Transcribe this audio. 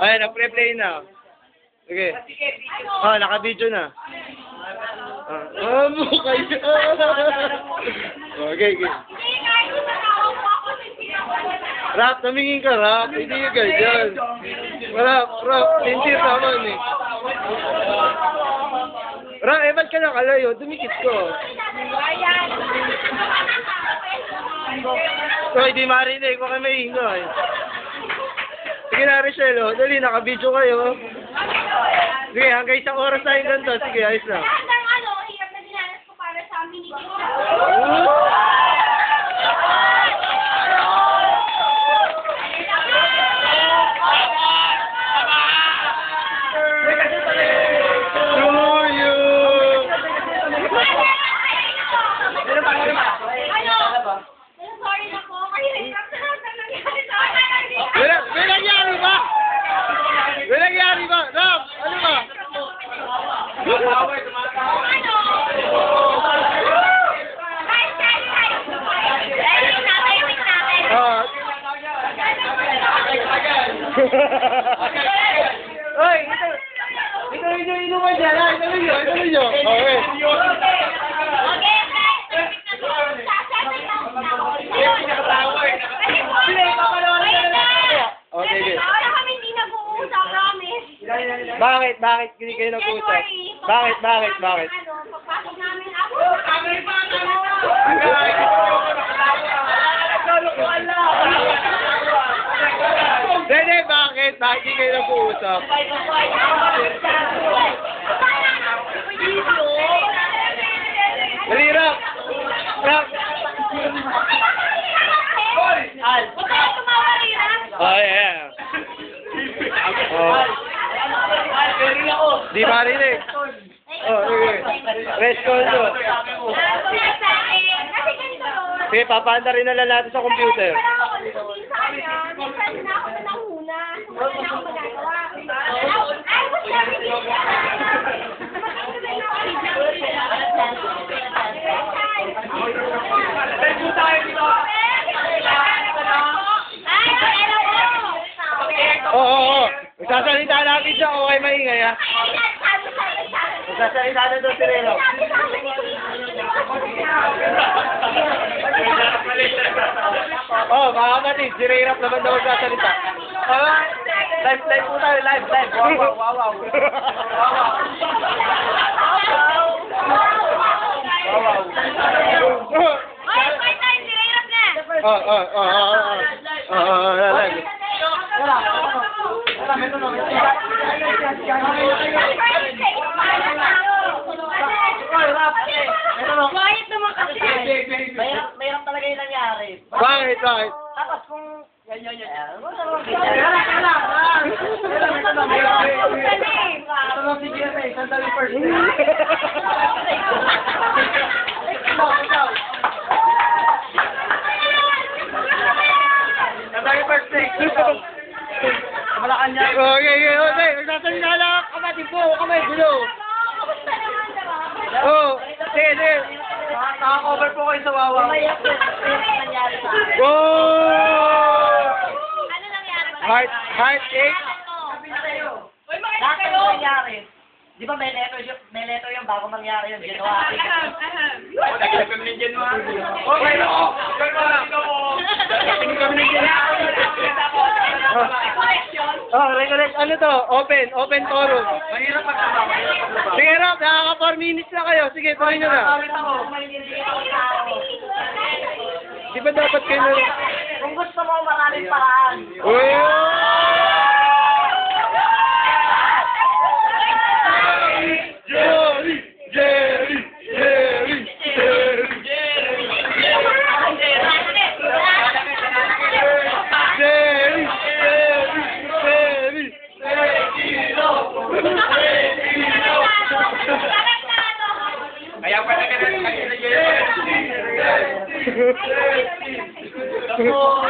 Ayan, nag-pre-play na. Sige. Oh, naka-video na. Mo kayo. Okay, okay. Rap, namingin ka, Rap. Hindi ka ganyan. Rap, hindi naman eh. Rap, ba't ka nakalayo? Dumikit ko. So, hindi marinig. Huwag kayo maingay. Sige na, Richelle, oh. Dali, naka-video kayo. Sige, hanggang isang oras na yung ganito. Sige, ayos na. Hirap na dinanas ko para sa amin. Sorry na po. Hirap na nangyari sa akin. May nangyari ba? May nangyari ba? Ram, ano ba? Oy, ito inuman dyan, ha? Ito ninyo. Okay. Okay, good. Wala kami hindi nag-uusap, promise. Bakit? Hindi kayo nag-uusap? Bakit? Pagpasok namin ako. Dede, bakit? Bakit hindi kayo nag-uusap? Dali, Rap! Huwag kayo tumawa rin, ha? Oh, yeah. Oh. Di marinig. Oh, okay. Rest call to. Sige, papaanda rin na lang natin sa computer. Oo. Magsasalita natin siya, okay maingay ha. Magsasalita na doon si Relo. Oh, mga kapatid, si Rayrap naman daw magsasalita. Live po tayo, live. Wow. Quiet naman kasi. Mayroon talaga yung nangyari. Bakit? Tapos kung... Yan. Okay. Magsasalita lang. Kapatid po, kamay gulo. Oh, sige. Naka-cover po kayo sa wawa. Mayroon nangyari sa akin. Go! Ano nangyari? Heartache? Bakit ano nangyari? Di ba may letter yung bago mangyari yun? January. Okay na. Oh, recollect. Ano to? Open forum. Sige, Rob, nakaka 4 minutes na kayo. Sige, tuloy nyo na. Di ba dapat kayo na... Kung gusto mo maraming paraan. Uy! Kaya pala ka na Ako!